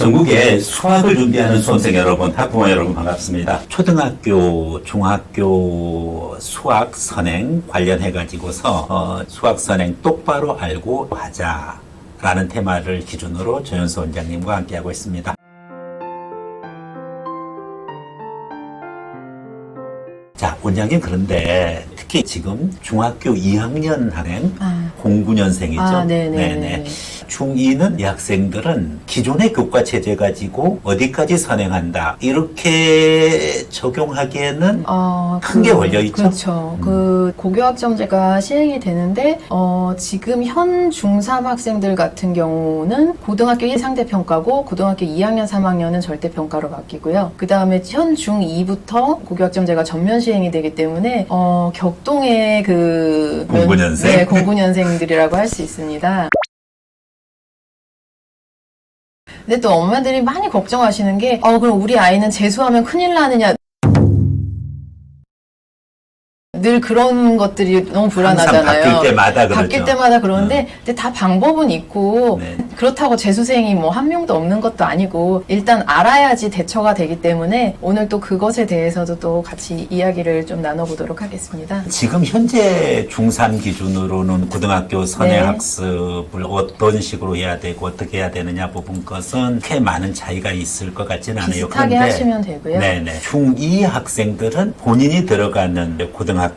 전국에 수학을 준비하는 수험생 여러분, 학부모 여러분 반갑습니다. 초등학교, 중학교 수학 선행 관련해가지고서 수학 선행 똑바로 알고 하자라는 테마를 기준으로 조현수 원장님과 함께하고 있습니다. 자, 원장님, 그런데 특히 지금 중학교 2학년 학생 09년생이죠. 네네. 중2는 이 학생들은 기존의 교과 체제 가지고 어디까지 선행한다 이렇게 적용하기에는 큰 게 걸려있죠. 그렇죠. 그 고교학점제가 시행이 되는데 지금 현 중3 학생들 같은 경우는 고등학교 1 상대평가고 고등학교 2학년 3학년은 절대평가로 바뀌고요. 그 다음에 현 중2부터 고교학점제가 전면 시행이 되기 때문에 격동의 그 09년생? 네, 09년생들이라고 할 수 있습니다. 근데 또 엄마들이 많이 걱정하시는 게 그럼 우리 아이는 재수하면 큰일 나느냐, 늘 그런 것들이 너무 불안하잖아요. 바뀔 때마다 그러죠. 바뀔 때마다 그러는데 근데 다 방법은 있고 네. 그렇다고 재수생이 뭐 한 명도 없는 것도 아니고 일단 알아야지 대처가 되기 때문에 오늘 또 그것에 대해서도 또 같이 이야기를 좀 나눠보도록 하겠습니다. 지금 현재 중3 기준으로는 고등학교 선행학습을 어떤 식으로 해야 되고 어떻게 해야 되느냐 부분 것은 꽤 많은 차이가 있을 것 같지는 않아요. 비슷하게 하시면 되고요. 네네. 중2 학생들은 본인이 들어가는 고등학교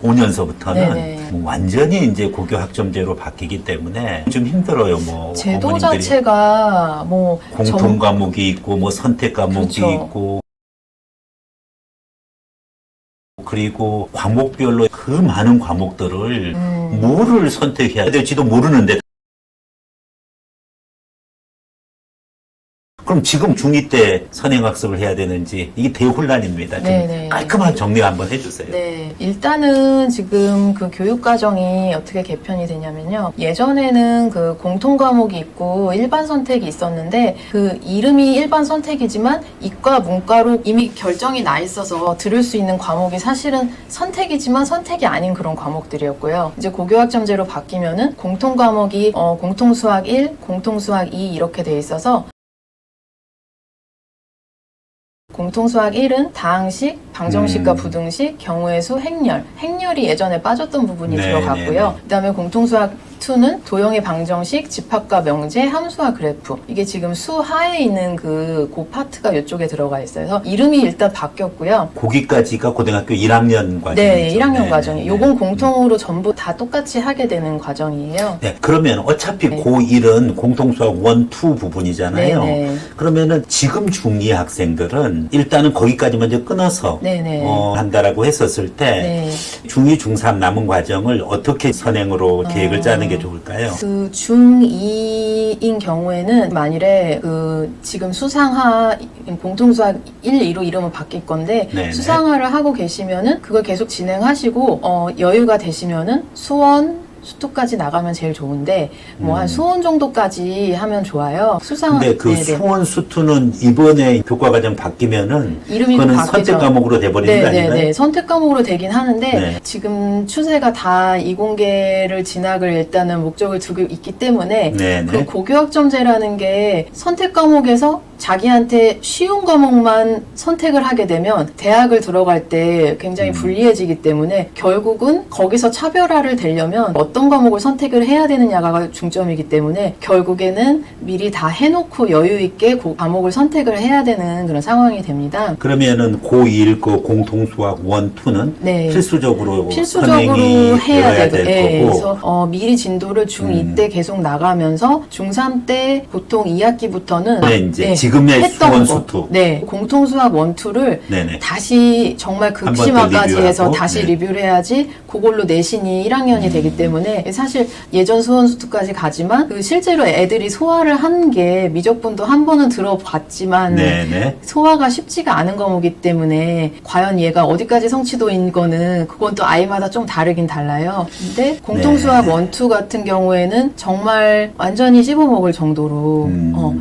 2025년서부터는 완전히 이제 고교 학점제로 바뀌기 때문에 좀 힘들어요. 뭐 제도 어머님들이 자체가 뭐 공통 과목이 있고 뭐 선택 과목이 그렇죠. 있고 그리고 과목별로 그 많은 과목들을 뭐를 선택해야 될지도 모르는데 그럼 지금 중2 때 선행학습을 해야 되는지 이게 대혼란입니다. 좀 깔끔하게 정리 한번 해주세요. 네, 일단은 지금 그 교육과정이 어떻게 개편이 되냐면요. 예전에는 그 공통 과목이 있고 일반 선택이 있었는데 그 이름이 일반 선택이지만 이과, 문과로 이미 결정이 나 있어서 들을 수 있는 과목이 사실은 선택이지만 선택이 아닌 그런 과목들이었고요. 이제 고교학점제로 바뀌면은 공통 과목이 공통수학 1, 공통수학 2 이렇게 돼 있어서 공통수학 1은 다항식, 방정식과 부등식, 경우의 수, 행렬. 행렬이 예전에 빠졌던 부분이 들어갔고요. 그 다음에 공통수학 2는 도형의 방정식, 집합과 명제, 함수와 그래프. 이게 지금 수하에 있는 그 파트가 이쪽에 들어가 있어요. 그래서 이름이 일단 바뀌었고요. 거기까지가 고등학교 1학년 과정이죠. 네, 1학년 과정이에요. 요건 공통으로 전부 다 똑같이 하게 되는 과정이에요. 네, 그러면 어차피 고1은 공통수학 1, 2 부분이잖아요. 그러면은 지금 중2 학생들은 일단은 거기까지 먼저 끊어서 한다라고 했었을 때 중2, 중3 남은 과정을 어떻게 선행으로 계획을 짜는 게 좋을까요? 그 중2인 경우에는 만일에 그 지금 수상하 공통수학 1, 2로 이름은 바뀔 건데 수상하를 하고 계시면은 그걸 계속 진행하시고 여유가 되시면은 수원 수투까지 나가면 제일 좋은데 뭐 한 수원 정도까지 하면 좋아요. 근데 그 수원 수투는 이번에 교과과정 바뀌면은 이름이 그거는 바뀌죠. 선택 과목으로 돼버리는 거 아닌가요? 네, 선택 과목으로 되긴 하는데 지금 추세가 다 이공계를 진학을 일단은 목적을 두고 있기 때문에 그 고교학점제라는 게 선택 과목에서 자기한테 쉬운 과목만 선택을 하게 되면 대학을 들어갈 때 굉장히 불리해지기 때문에 결국은 거기서 차별화를 되려면 어떤 과목을 선택을 해야 되느냐가 중점이기 때문에 결국에는 미리 다 해놓고 여유 있게 그 과목을 선택을 해야 되는 그런 상황이 됩니다. 그러면은 고1 그 공통수학 1, 2는 필수적으로 해야 될 거고. 그래서 미리 진도를 중2 때 계속 나가면서 중3 때 보통 2학기부터는 이제 지금의 수원 수투 공통수학 1, 2를 다시 정말 극심화까지 해서 다시 리뷰를 해야지 그걸로 내신이 1학년이 되기 때문에 사실 예전 수원 수투까지 가지만 그 실제로 애들이 소화를 하는 게 미적분도 한 번은 들어봤지만 소화가 쉽지가 않은 과목이기 때문에 과연 얘가 어디까지 성취도인 거는 그건 또 아이마다 좀 다르긴 달라요. 근데 공통수학 1, 2 같은 경우에는 정말 완전히 씹어먹을 정도로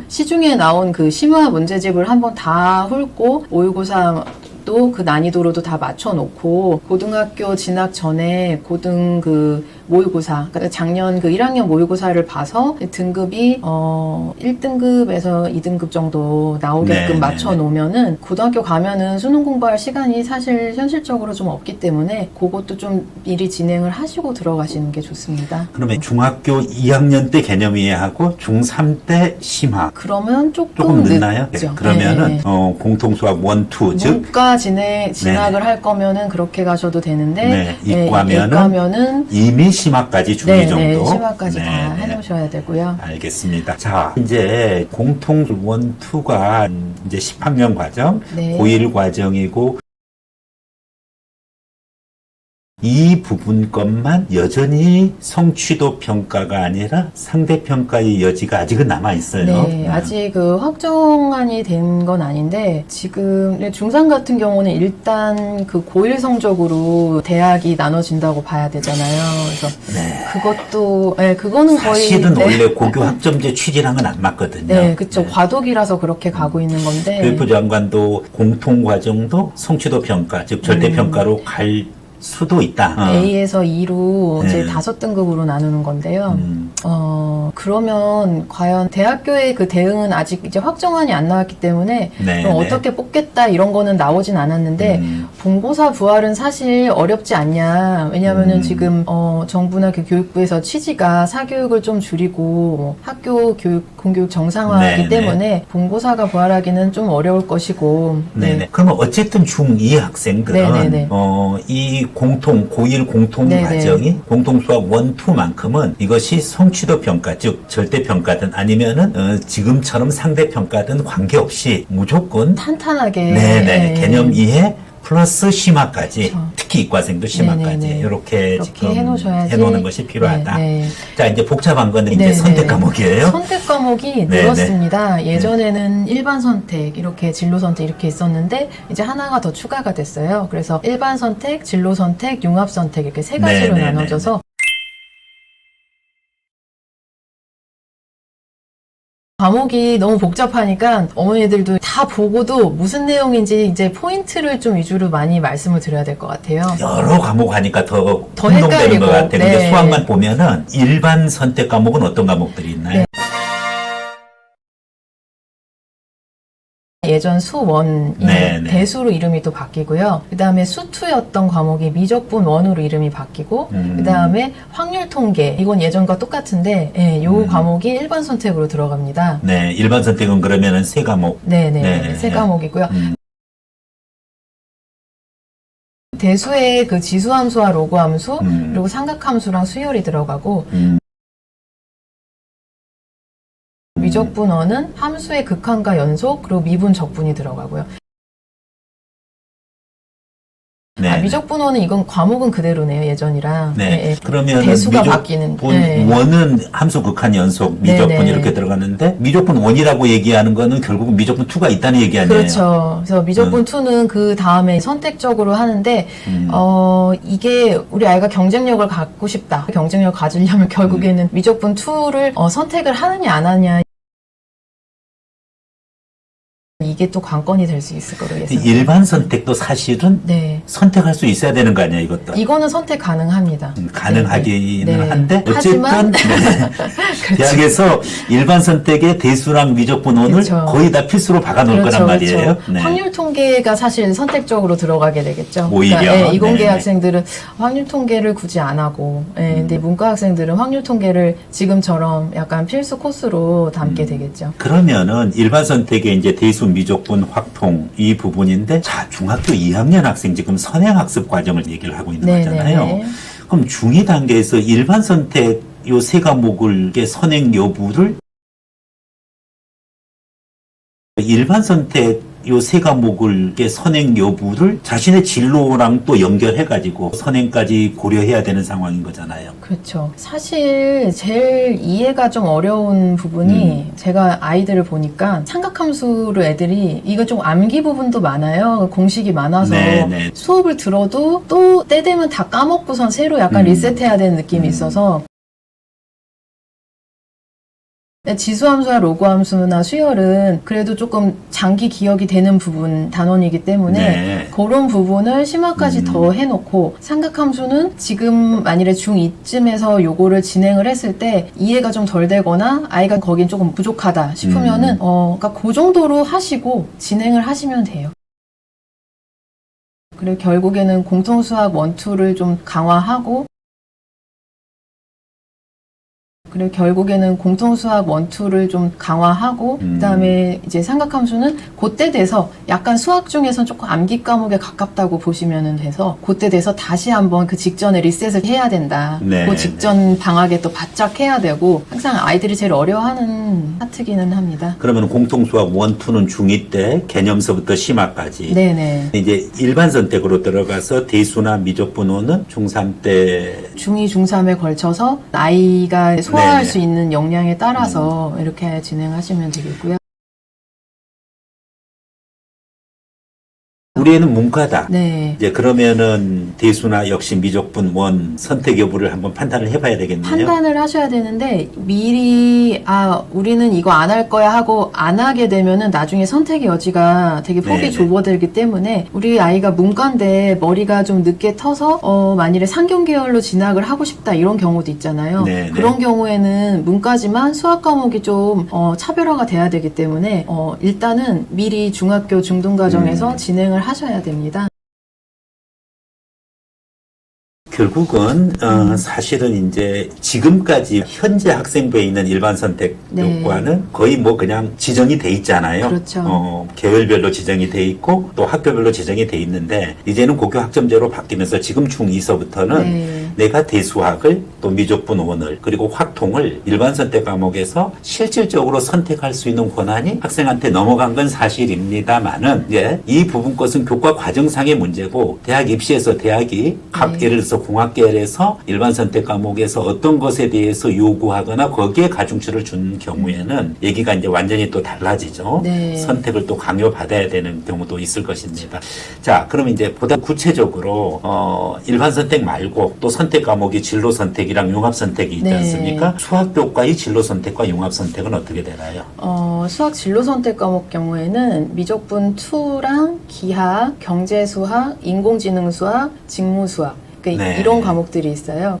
시중에 나온 그 심화 문제집을 한번 다 훑고 모의고사 또 그 난이도로도 다 맞춰놓고 고등학교 진학 전에 고등 그 모의고사, 그러니까 작년 그 1학년 모의고사를 봐서 등급이 1등급에서 2등급 정도 나오게끔 맞춰 놓으면은 고등학교 가면은 수능 공부할 시간이 사실 현실적으로 좀 없기 때문에 그것도 좀 미리 진행을 하시고 들어가시는 게 좋습니다. 그러면 중학교 2학년 때 개념이해하고 중3 때 심화. 그러면 조금 늦나요? 네. 그러면은 공통수학 1, 2, 즉 문과 진학을 할 거면은 그렇게 가셔도 되는데 이과면은 이미 심화까지 중2 정도. 심화까지 다 해놓으셔야 되고요. 알겠습니다. 자, 이제 공통 1, 2가 이제 10학년 과정, 고1 과정이고 이 부분 것만 여전히 성취도 평가가 아니라 상대평가의 여지가 아직은 남아있어요. 네, 아직 그 확정안이 된 건 아닌데 지금 중3 같은 경우는 일단 그 고1 성적으로 대학이 나눠진다고 봐야 되잖아요. 그래서 그것도 그거는 거의 사실은 원래 고교 학점제 취지랑은 안 맞거든요. 네, 그렇죠. 과도기라서 그렇게 가고 있는 건데 교육부 장관도 공통과정도 성취도 평가, 즉 절대평가로 갈 수도 있다. A에서 E로 이제 5등급으로 나누는 건데요. 그러면 과연 대학교의 그 대응은 아직 이제 확정안이 안 나왔기 때문에 그럼 어떻게 뽑겠다 이런 거는 나오진 않았는데 본고사 부활은 사실 어렵지 않냐. 왜냐면은 지금 정부나 그 교육부에서 취지가 사교육을 좀 줄이고 학교 교육, 공교육 정상화이기 때문에 본고사가 부활하기는 좀 어려울 것이고. 그러면 어쨌든 중2 학생들은 이 고1 공통 과정이 공통수학 1, 2만큼은 이것이 성취도 평가, 즉 절대평가든 아니면은 지금처럼 상대평가든 관계없이 무조건 탄탄하게 개념 이해 플러스 심화까지, 특히 이과생도 심화까지 이렇게 지금 해놓는 것이 필요하다. 자, 이제 복잡한 거는 이제 선택 과목이에요. 선택 과목이 늘었습니다. 예전에는 일반 선택, 이렇게 진로 선택 이렇게 있었는데 이제 하나가 더 추가가 됐어요. 그래서 일반 선택, 진로 선택, 융합 선택 이렇게 세 가지로 나눠져서 과목이 너무 복잡하니까 어머니들도 다 보고도 무슨 내용인지 이제 포인트를 좀 위주로 많이 말씀을 드려야 될 것 같아요. 여러 과목 하니까 더 혼동되는 것 같아요. 근데 수학만 보면은 일반 선택 과목은 어떤 과목들이 있나요? 예전 수1이 대수로 이름이 또 바뀌고요. 그 다음에 수2였던 과목이 미적분 1으로 이름이 바뀌고 그 다음에 확률 통계, 이건 예전과 똑같은데 요 과목이 일반 선택으로 들어갑니다. 일반 선택은 그러면은 세 과목. 세 과목이고요. 대수의 그 지수함수와 로그함수, 그리고 삼각함수랑 수열이 들어가고 미적분어는 함수의 극한과 연속, 그리고 미분 적분이 들어가고요. 미적분어는 이건 과목은 그대로네요, 예전이랑. 그러면 대수가 바뀌는. 원은 함수 극한 연속, 미적분 이렇게 들어가는데 미적분 1이라고 얘기하는 거는 결국은 미적분 2가 있다는 얘기 아니에요? 그렇죠. 그래서 미적분 2는 그 다음에 선택적으로 하는데 이게 우리 아이가 경쟁력을 갖고 싶다. 경쟁력을 가지려면 결국에는 미적분 2를 선택을 하느냐 안 하느냐, 이게 또 관건이 될 수 있을 거로 예상합니다. 일반 선택도 사실은 선택할 수 있어야 되는 거 아니야, 이것도? 이거는 선택 가능합니다. 가능하기는 한데 어쨌든 대학에서 일반 선택의 대수랑 미적분원을 거의 다 필수로 박아놓을 거란 말이에요. 확률 통계가 사실 선택적으로 들어가게 되겠죠. 오히려. 그러니까 이공계 학생들은 확률 통계를 굳이 안 하고, 근데 문과 학생들은 확률 통계를 지금처럼 약간 필수 코스로 담게 되겠죠. 그러면은 일반 선택의 이제 대수, 미적분, 확통 이 부분인데, 자, 중학교 2학년 학생 지금 선행학습 과정을 얘기를 하고 있는 거잖아요. 그럼 중2 단계에서 일반 선택 요 세 과목을 선행 여부를 일반 선택 요 세 과목을 선행 여부를 자신의 진로랑 또 연결해가지고 선행까지 고려해야 되는 상황인 거잖아요. 그렇죠. 사실 제일 이해가 좀 어려운 부분이 제가 아이들을 보니까 삼각함수로 애들이 이거 좀 암기 부분도 많아요. 공식이 많아서 수업을 들어도 또 때 되면 다 까먹고선 새로 약간 리셋해야 되는 느낌이 있어서 지수함수와 로그함수나 수열은 그래도 조금 장기 기억이 되는 부분 단원이기 때문에 네. 그런 부분을 심화까지 더 해놓고 삼각함수는 지금 만일에 중2쯤에서 요거를 진행을 했을 때 이해가 좀 덜 되거나 아이가 거긴 조금 부족하다 싶으면은 그러니까 그 정도로 하시고 진행을 하시면 돼요. 그리고 결국에는 공통수학 1, 2를 좀 강화하고 그리고 결국에는 공통수학 1, 2를 좀 강화하고 그다음에 이제 삼각함수는 그때 돼서 약간 수학 중에선 조금 암기 과목에 가깝다고 보시면 돼서 그때 돼서 다시 한번 그 직전에 리셋을 해야 된다. 네, 그 직전 방학에 또 바짝 해야 되고 항상 아이들이 제일 어려워하는 파트기는 합니다. 그러면 공통수학 1, 2는 중2 때 개념서부터 심화까지 네네. 이제 일반 선택으로 들어가서 대수나 미적분호는 중3 때 중2, 중3에 걸쳐서 아이가 소화할 수 있는 역량에 따라서 이렇게 진행하시면 되겠고요. 우리 애는 문과다. 네. 이제 그러면은 대수나 역시 미적분 원 선택 여부를 한번 판단을 해봐야 되겠네요. 판단을 하셔야 되는데 미리 우리는 이거 안 할 거야 하고 안 하게 되면은 나중에 선택의 여지가 되게 폭이 네네. 좁아들기 때문에 우리 아이가 문과인데 머리가 좀 늦게 터서 만일에 상경 계열로 진학을 하고 싶다 이런 경우도 있잖아요. 네네. 그런 경우에는 문과지만 수학 과목이 좀 차별화가 돼야 되기 때문에 일단은 미리 중학교 중등과정에서 진행을 하셔야 됩니다. 결국은 사실은 이제 지금까지 현재 학생부에 있는 일반 선택 교과는 거의 뭐 그냥 지정이 돼 있잖아요. 그렇죠. 계열별로 지정이 돼 있고 또 학교별로 지정이 돼 있는데 이제는 고교 학점제로 바뀌면서 지금 중2서부터는 내가 대수학을 또 미적분원을 그리고 확통을 일반 선택 과목에서 실질적으로 선택할 수 있는 권한이 학생한테 넘어간 건 사실입니다만은 이 부분 것은 교과 과정상의 문제고 대학 입시에서 대학이 예를 들어서 공학계열에서 일반 선택 과목에서 어떤 것에 대해서 요구하거나 거기에 가중치를 준 경우에는 얘기가 이제 완전히 또 달라지죠. 네. 선택을 또 강요받아야 되는 경우도 있을 것입니다. 자, 그럼 이제 보다 구체적으로 일반 선택 말고 또 선택 과목이 진로 선택이랑 융합 선택이 있지 않습니까? 수학 교과의 진로 선택과 융합 선택은 어떻게 되나요? 수학 진로 선택 과목 경우에는 미적분 2랑 기하, 경제수학, 인공지능수학, 직무수학 그러니까 이런 과목들이 있어요.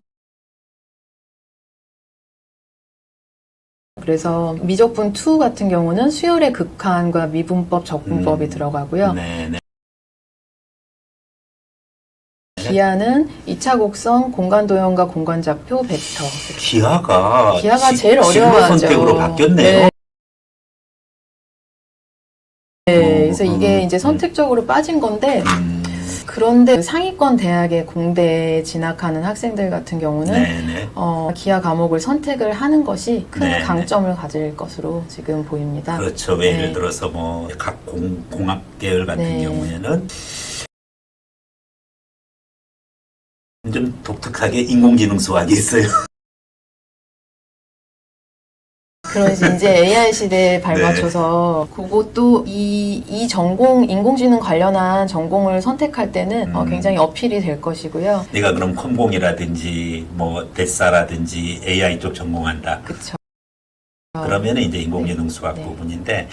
그래서 미적분 2 같은 경우는 수열의 극한과 미분법, 적분법이 들어가고요. 네네. 기하는 2차 곡선, 공간도형과 공간좌표, 벡터. 기하가 제일 어려워하죠. 진로 선택으로 바뀌었네요. 그래서 이게 이제 선택적으로 빠진 건데 그런데 상위권 대학의 공대에 진학하는 학생들 같은 경우는 기하 과목을 선택을 하는 것이 큰 강점을 가질 것으로 지금 보입니다. 그렇죠. 예를 들어서 뭐 각 공학 계열 같은 경우에는 좀 독특하게 인공지능 수학이 있어요. 그래서 이제 AI 시대에 발맞춰서 그것도 이 전공 인공지능 관련한 전공을 선택할 때는 굉장히 어필이 될 것이고요. 내가 그럼 컴공이라든지 뭐 대사라든지 AI 쪽 전공한다. 그렇죠. 그러면 이제 인공지능 수학 부분인데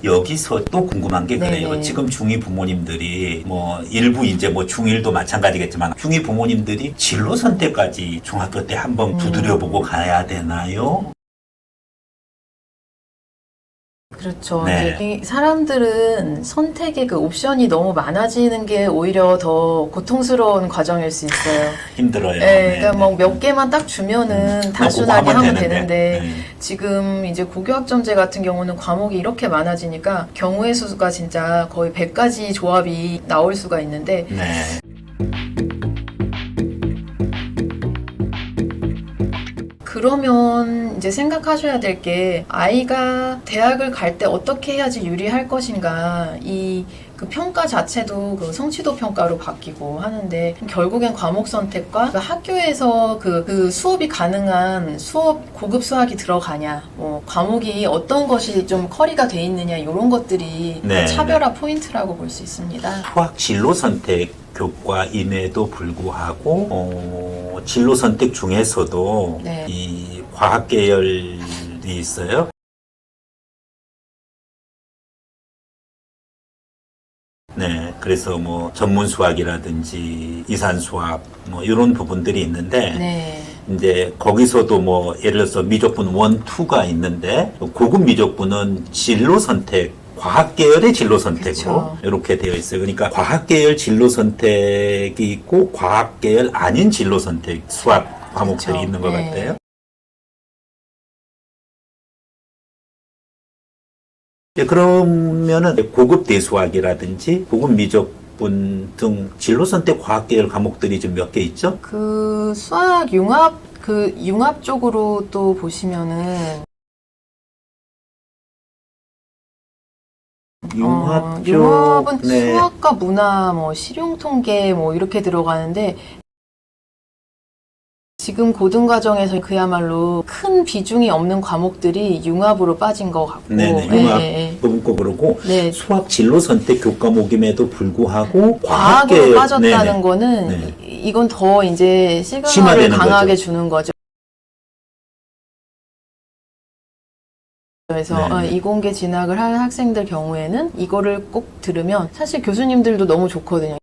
여기서 또 궁금한 게 그래요. 지금 중2 부모님들이 뭐 일부 이제 뭐 중1도 마찬가지겠지만 중2 부모님들이 진로 선택까지 중학교 때 한번 두드려보고 가야 되나요? 그렇죠. 이제 사람들은 선택의 그 옵션이 너무 많아지는 게 오히려 더 고통스러운 과정일 수 있어요. 힘들어요. 그러니까 뭐 몇 개만 딱 주면은 단순하게 하면 되는데 지금 이제 고교학점제 같은 경우는 과목이 이렇게 많아지니까 경우의 수가 진짜 거의 100가지 조합이 나올 수가 있는데 그러면 이제 생각하셔야 될 게 아이가 대학을 갈 때 어떻게 해야지 유리할 것인가 그 평가 자체도 그 성취도 평가로 바뀌고 하는데 결국엔 과목 선택과 그 학교에서 그 수업이 가능한 고급 수학이 들어가냐 뭐 과목이 어떤 것이 좀 커리가 돼 있느냐 이런 것들이 차별화 포인트라고 볼 수 있습니다. 수학 진로 선택 교과임에도 불구하고 진로 선택 중에서도 이 과학 계열 과목들이 있어요. 네, 그래서 뭐 전문 수학이라든지 이산 수학 뭐 이런 부분들이 있는데 네. 이제 거기서도 뭐 예를 들어서 미적분 1, 2가 있는데 고급 미적분은 진로 선택 과학 계열의 진로 선택으로 그쵸. 이렇게 되어 있어요. 그러니까 과학 계열 진로 선택이 있고 과학 계열 아닌 진로 선택 수학 과목들이 그쵸. 있는 것 네. 같아요. 예, 그러면은 고급 대수학이라든지 고급 미적분 등 진로 선택 과학 계열 과목들이 좀 몇 개 있죠? 그 수학 융합 그 융합 쪽으로 또 보시면은 융합 쪽, 융합은 네. 수학과 문화, 뭐 실용 통계 뭐 이렇게 들어가는데 지금 고등과정에서 그야말로 큰 비중이 없는 과목들이 융합으로 빠진 것 같고 네네, 융합 부분고 그러고 네. 수학 진로 선택 교과목임에도 불구하고 과학으로 빠졌다는 네네. 거는 네. 이건 더 이제 시그널을 심화되는 강하게 거죠. 주는 거죠. 그래서 네네. 이공계 진학을 할 학생들 경우에는 이거를 꼭 들으면 사실 교수님들도 너무 좋거든요.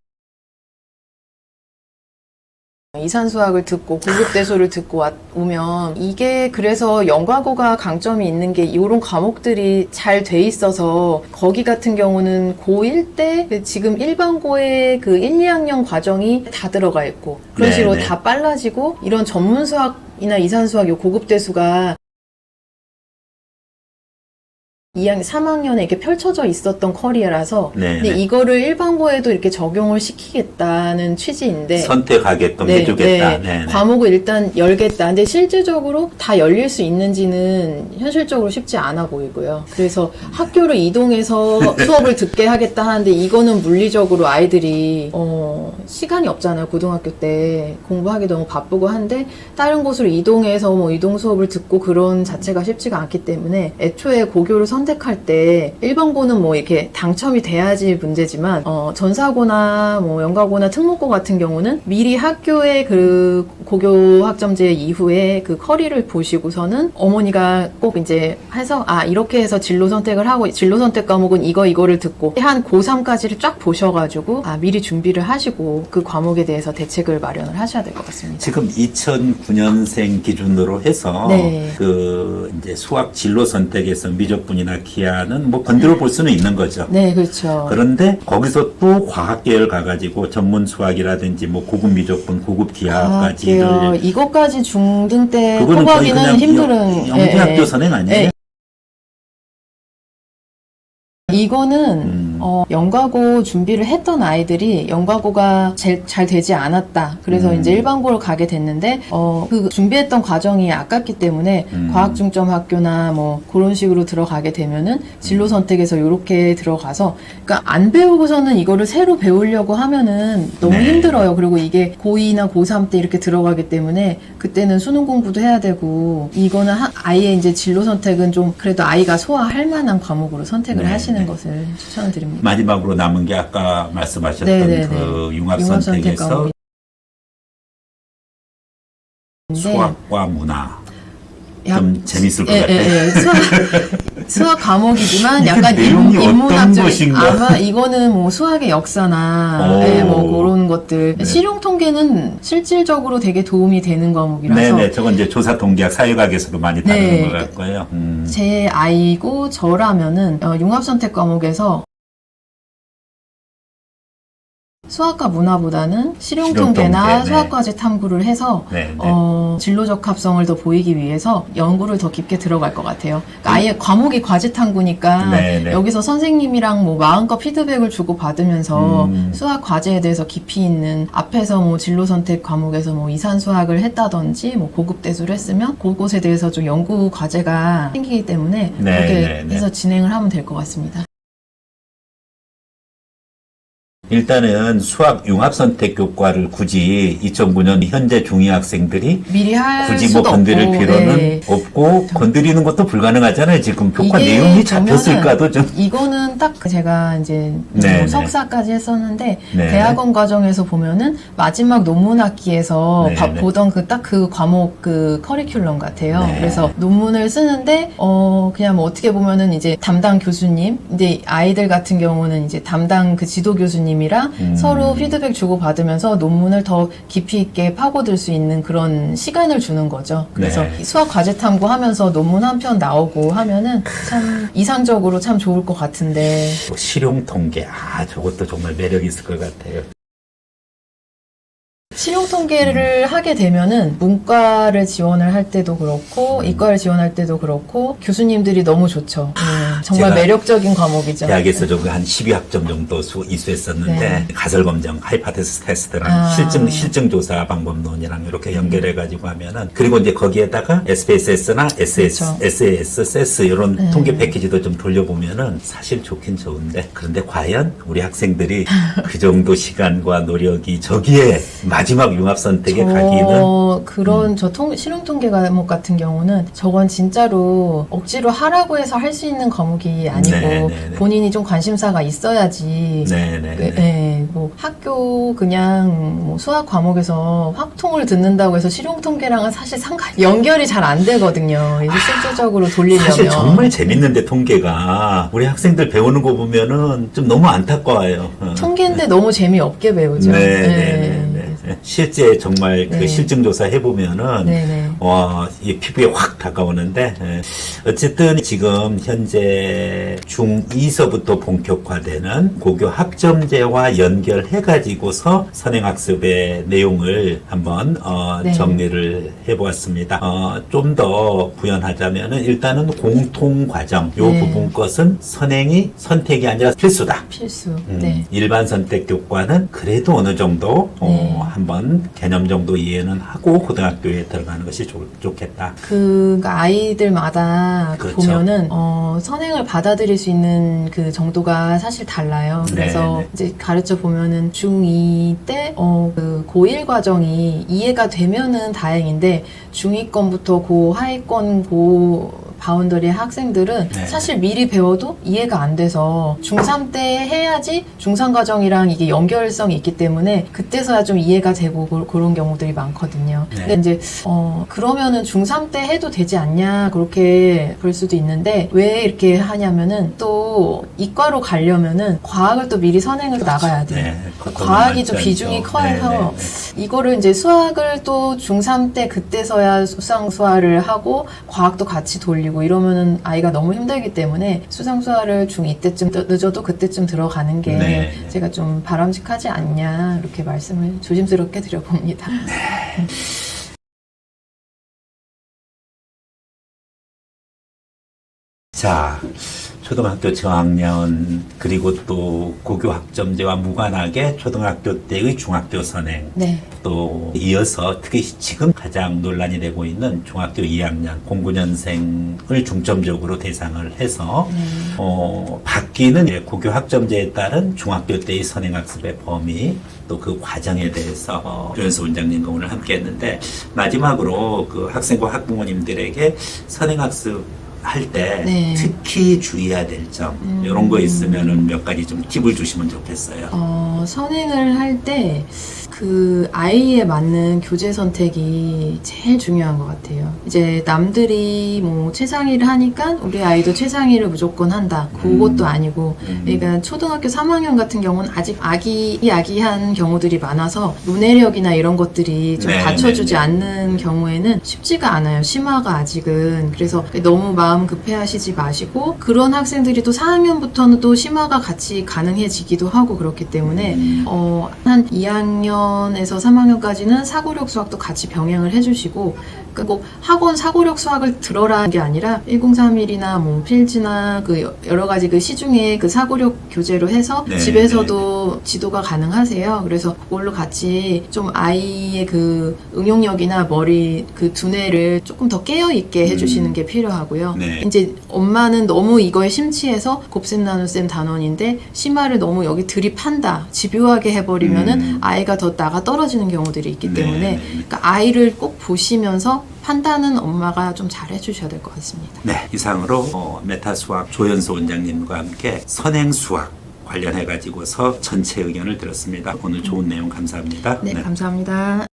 이산수학을 듣고 고급대소를 듣고 오면 이게 그래서 연과고가 강점이 있는 게 이런 과목들이 잘 돼 있어서 거기 같은 경우는 고1 때 지금 일반고의 그 1, 2학년 과정이 다 들어가 있고 그런 식으로 네네. 다 빨라지고 이런 전문수학이나 이산수학 요 고급대수가 2학년, 3학년에 이렇게 펼쳐져 있었던 커리어라서 네네. 근데 이거를 일반고에도 이렇게 적용을 시키겠다는 취지인데 선택하게끔 해주겠다. 네네. 과목을 일단 열겠다. 근데 실질적으로 다 열릴 수 있는지는 현실적으로 쉽지 않아 보이고요. 그래서 학교를 이동해서 수업을 듣게 하겠다 하는데 이거는 물리적으로 아이들이 시간이 없잖아요. 고등학교 때 공부하기 너무 바쁘고 한데 다른 곳으로 이동해서 뭐 이동 수업을 듣고 그런 자체가 쉽지가 않기 때문에 애초에 고교를 선택할 때 일반고는 뭐 이렇게 당첨이 돼야지 문제지만 전사고나 뭐 연가고나 특목고 같은 경우는 미리 학교의 그 고교 학점제 이후에 그 커리를 보시고서는 어머니가 꼭 이제 해서 이렇게 해서 진로 선택을 하고 진로 선택 과목은 이거를 듣고 한 고3까지를 쫙 보셔가지고 미리 준비를 하시고 그 과목에 대해서 대책을 마련을 하셔야 될 것 같습니다. 지금 2009년생 기준으로 해서 네. 그 이제 수학 진로 선택에서 미적분이나 기하는 뭐 건드려 볼 수는 있는 거죠. 네, 그렇죠. 그런데 거기서 또 과학 계열 가가지고 전문 수학이라든지 뭐 고급 미적분, 고급 기하까지를 이것까지 중등 때 그거는 거의 뽑아기는 그냥 힘든 영재학교 선행 아니에요? 네. 이거는 연가고 준비를 했던 아이들이 연가고가 잘 되지 않았다. 그래서 이제 일반고를 가게 됐는데 그 준비했던 과정이 아깝기 때문에 과학 중점 학교나 뭐 그런 식으로 들어가게 되면은 진로 선택에서 이렇게 들어가서 그러니까 안 배우고서는 이거를 새로 배우려고 하면은 너무 네. 힘들어요. 그리고 이게 고2나 고3 때 이렇게 들어가기 때문에 그때는 수능 공부도 해야 되고 이거는 아이의 이제 진로 선택은 좀 그래도 아이가 소화할 만한 과목으로 선택을 하시는 것을 추천드립니다. 마지막으로 남은 게 아까 말씀하셨던 네네네. 그 융합 융합 선택에서 선택 수학과 문화 좀 재밌을 것 예, 같아요. 예, 예. 수학 과목이지만 이게 약간 내용이 어떤 인문학적 것인가? 아마 이거는 뭐 수학의 역사나 예, 뭐 그런 것들 네. 실용 통계는 실질적으로 되게 도움이 되는 과목이라서 네네, 저건 이제 조사 통계학 사회학에서도 많이 다루는 네. 것 같고요. 제 아이고 저라면은 융합 선택 과목에서 수학과 문화보다는 실용통계나 실용통계, 네. 수학과제 탐구를 해서 네, 네. 진로적 합성을 더 보이기 위해서 연구를 더 깊게 들어갈 것 같아요. 그러니까 아예 과목이 과제 탐구니까 네, 네. 여기서 선생님이랑 뭐 마음껏 피드백을 주고 받으면서 수학 과제에 대해서 깊이 있는 앞에서 뭐 진로 선택 과목에서 뭐 이산 수학을 했다든지 뭐 고급 대수를 했으면 그것에 대해서 좀 연구 과제가 생기기 때문에 네, 그렇게 네, 네. 해서 진행을 하면 될 것 같습니다. 일단은 수학 융합선택교과를 굳이 2009년 현재 중2 학생들이 미리 할 굳이 수도 뭐 건드릴 없고, 필요는 네. 없고 건드리는 것도 불가능하잖아요. 지금 교과 이게 내용이 잡혔을까도 좀. 이거는 딱 제가 이제 네, 석사까지 했었는데 네. 대학원 과정에서 보면은 마지막 논문 학기에서 네, 네. 보던 딱 그 과목 그 커리큘럼 같아요. 네. 그래서 논문을 쓰는데 그냥 뭐 어떻게 보면은 이제 담당 교수님, 근데 아이들 같은 경우는 이제 담당 그 지도 교수님이랑 서로 피드백 주고 받으면서 논문을 더 깊이 있게 파고들 수 있는 그런 시간을 주는 거죠. 그래서 네. 수학 과제 탐구하면서 논문 한 편 나오고 하면은 참 이상적으로 참 좋을 것 같은데. 또 실용 통계. 저것도 정말 매력 있을 것 같아요. 실용 통계를 하게 되면은 문과를 지원을 할 때도 그렇고 이과를 지원할 때도 그렇고 교수님들이 너무 좋죠. 정말 제가 매력적인 과목이죠. 대학에서 좀 한 12학점 정도 이수했었는데 네. 가설검정, 하이파테스 테스트랑 실증조사 방법론이랑 이렇게 연결해가지고 하면은 그리고 이제 거기에다가 SPSS나 그렇죠. SAS, SES 이런 통계 패키지도 좀 돌려보면은 사실 좋긴 좋은데 그런데 과연 우리 학생들이 그 정도 시간과 노력이 저기에 마지막 융합 선택에 가기는 그런 실용 통계 과목 같은 경우는 저건 진짜로 억지로 하라고 해서 할 수 있는 과목이 아니고 네. 본인이 좀 관심사가 있어야지. 네. 뭐 학교 그냥 뭐 수학 과목에서 확통을 듣는다고 해서 실용 통계랑은 사실 연결이 잘 안 되거든요. 이제 실질적으로 돌리려면. 사실 정말 재밌는데 통계가 우리 학생들 배우는 거 보면은 좀 너무 안타까워요. 통계인데 너무 재미없게 배우죠. 네. 실제 정말 그 네. 실증조사 해보면은 네네. 이 피부에 확 다가오는데 어쨌든 지금 현재 중2서부터 본격화되는 고교 학점제와 연결해가지고서 선행학습의 내용을 한번 네. 정리를 해보았습니다. 좀 더 부연하자면은 일단은 공통과정 요 네. 부분 것은 선택이 아니라 필수다. 필수. 네. 일반 선택 교과는 그래도 어느 정도 한번 개념 정도 이해는 하고 고등학교에 들어가는 것이 좋겠다. 아이들마다 그렇죠. 보면은 선행을 받아들일 수 있는 그 정도가 사실 달라요. 그래서 네. 이제 가르쳐 보면은 중2 때 그 고1 과정이 이해가 되면은 다행인데 중2권부터 하위권 바운더리 학생들은 네. 사실 미리 배워도 이해가 안 돼서 중3 때 해야지 중3 과정이랑 이게 연결성이 있기 때문에 그때서야 좀 이해가 되고 그런 경우들이 많거든요. 네. 근데 이제 그러면은 중3 때 해도 되지 않냐 그렇게 볼 수도 있는데 왜 이렇게 하냐면은 또 이과로 가려면은 과학을 또 미리 선행을 나가야 돼요. 네, 과학이 좀 비중이 커서 이거를 이제 수학을 또 중3 때 그때서야 수상수화를 하고 과학도 같이 돌리고 이러면은 아이가 너무 힘들기 때문에 수상수화를 중2 때쯤 늦어도 그때쯤 들어가는 게 제가 좀 바람직하지 않냐 이렇게 말씀을 조심스럽게 드려봅니다. 자, 초등학교 저학년 그리고 또 고교 학점제와 무관하게 초등학교 때의 중학교 선행 또 이어서 특히 지금 가장 논란이 되고 있는 중학교 2학년 09년생을 중점적으로 대상을 해서 바뀌는 고교 학점제에 따른 중학교 때의 선행학습의 범위 또 그 과정에 대해서 조현수 원장님과 오늘 함께 했는데 마지막으로 그 학생과 학부모님들에게 선행학습 할 때 특히 주의해야 될 점 이런 거 있으면은 몇 가지 좀 팁을 주시면 좋겠어요. 선행을 할 때 그 아이에 맞는 교재 선택이 제일 중요한 것 같아요. 이제 남들이 뭐 최상위를 하니까 우리 아이도 최상위를 무조건 한다. 그것도 아니고 그러니까 초등학교 3학년 같은 경우는 아직 아기한 경우들이 많아서 문해력이나 이런 것들이 좀 받쳐주지 않는 경우에는 쉽지가 않아요. 심화가 아직은. 그래서 너무 마음 급해하시지 마시고 그런 학생들이 또 4학년부터는 또 심화가 같이 가능해지기도 하고 그렇기 때문에 한 2학년에서 3학년까지는 사고력 수학도 같이 병행을 해주시고 그러니까 꼭 학원 사고력 수학을 들어라는 게 아니라 1031이나 뭐 필지나 그 여러 가지 그 시중에 그 사고력 교재로 해서 네, 집에서도 지도가 가능하세요. 그래서 그걸로 같이 좀 아이의 그 응용력이나 머리 그 두뇌를 조금 더 깨어 있게 해주시는 게 필요하고요. 네. 이제 엄마는 너무 이거에 심취해서 곱셈 나눗셈 단원인데 심화를 너무 여기 들이판다, 집요하게 해버리면은 아이가 더 나가 떨어지는 경우들이 있기 때문에 그러니까 아이를 꼭 보시면서 판단은 엄마가 좀 잘 해주셔야 될 것 같습니다. 네, 이상으로 메타수학 조연수 원장님과 함께 선행수학 관련해 가지고서 전체 의견을 들었습니다. 오늘 좋은 내용 감사합니다. 네. 감사합니다.